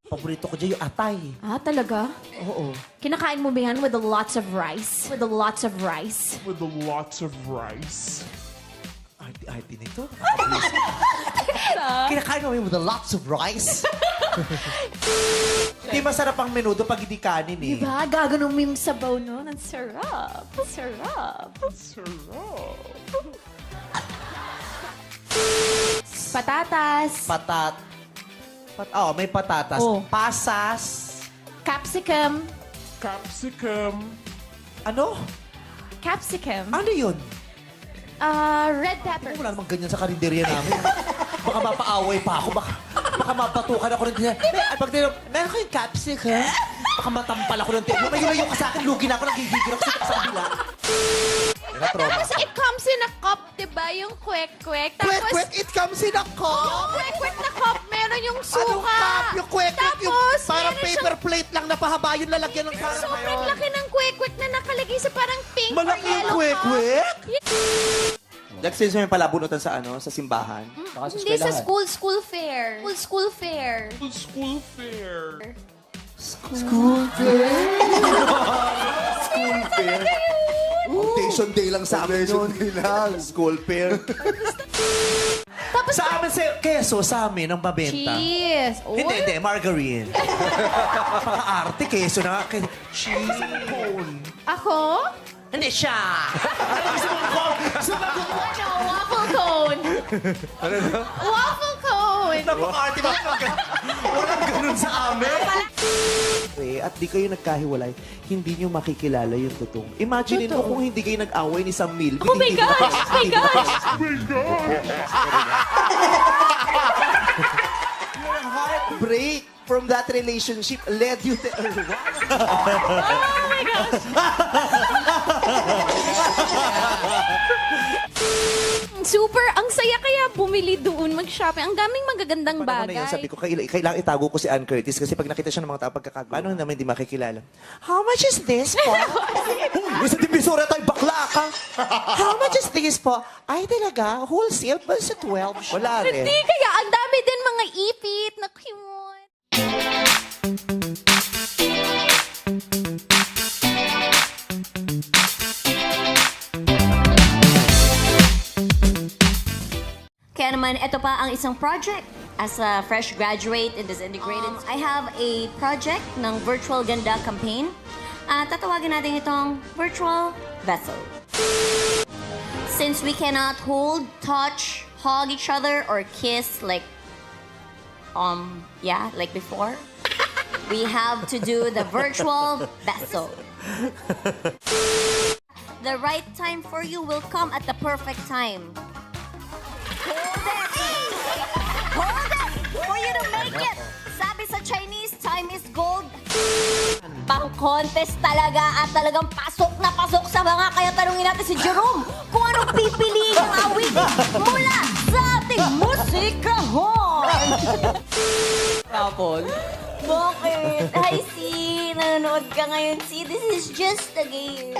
Paborito ko dyan yung atay. Ah, talaga? Oo. Kinakain mo ba yan with lots of rice? With lots of rice? with lots of rice. Arte nito. Kinakain mo with lots of rice. Hindi masarap ang menudo pag hindi kanin eh. Diba? Gaganon mo yung sabaw nun. Ang sarap. Ang sarap. Sarap. Patatas. May patatas. Oh. Pasas. Capsicum. Capsicum. Ano? Capsicum. Ano yun? Red pepper. Wala namang ganyan sa karinderya namin. Baka mapaaway pa ako. Baka mapatukan ako ng ganyan. Pag meron kayong capsicum? Baka matampal ako ng tiyan. Lumayo ka sa akin. Lugi na ako. Nagigigil ako sa kabila. Trauma. Tapos it comes in a cup, diba? Yung kwek-kwek. Tapos, It comes in a cup! kwek-kwek na cup, meron yung suka. Anong cup? Yung kwek-kwek, yung Tapos, parang meron paper plate lang na pahaba yung lalagyan ng sarap. Sobrang laki ng kwek-kwek na nakalagay sa parang pink Malaki or yung yellow kwek-kwek? cup. Nag-sense mo yung palabunutan sa sa simbahan? Baka sa Hindi sa eskwelahan. school fair. School fair. School fair. Foundation day lang sa amin yun. School fair. Tapos, Sa amin, keso sa amin ang mabenta. cheese. Oh, Hindi, margarine. Paka-arte, keso na. Cheese cone. Ako? Hindi siya. Ano? Waffle cone. Waffle cone. Napaka-arte ba? Walang ganun sa amin. At di kayo nagkahiwalay, hindi nyo makikilala yung totoong. Imagine mo kung hindi kayo nag-away ni Sam Milby. Oh my gosh! Oh my gosh! Your heartbreak from that relationship led you to Oh my gosh! Super, ang saya kaya bumili doon, mag-shopping. Ang daming magagandang Paano na bagay. yun, sabi ko, kailangan itago ko si Ann Curtis kasi pag nakita siya ng mga tao pagkakagawa, paano naman hindi makikilala? How much is this po? Sa divisora tayo, bakla ka. How much is this po? Ay, talaga, wholesale ba sa 12? Wala rin. Hindi kaya, ang dami din mga ipit na cute. Kaya naman, ito pa ang isang project. As a fresh graduate in this integrated, I have a project ng Virtual Ganda campaign. Tatawagin natin itong Virtual Vessel. Since we cannot hold, touch, hug each other, or kiss like before, we have to do the Virtual Vessel. The right time for you will come at the perfect time. Hold it! Hold it! For you to make it! Sabi sa Chinese, time is gold. Pang-contest talaga at talagang pasok na pasok sa mga. Kaya tanungin natin si Jerome kung anong pipiliin ng awit mula sa ating musikahon. Tapon. Bakit? Hi, Si. Nanonood ka ngayon, Si. This is just a game.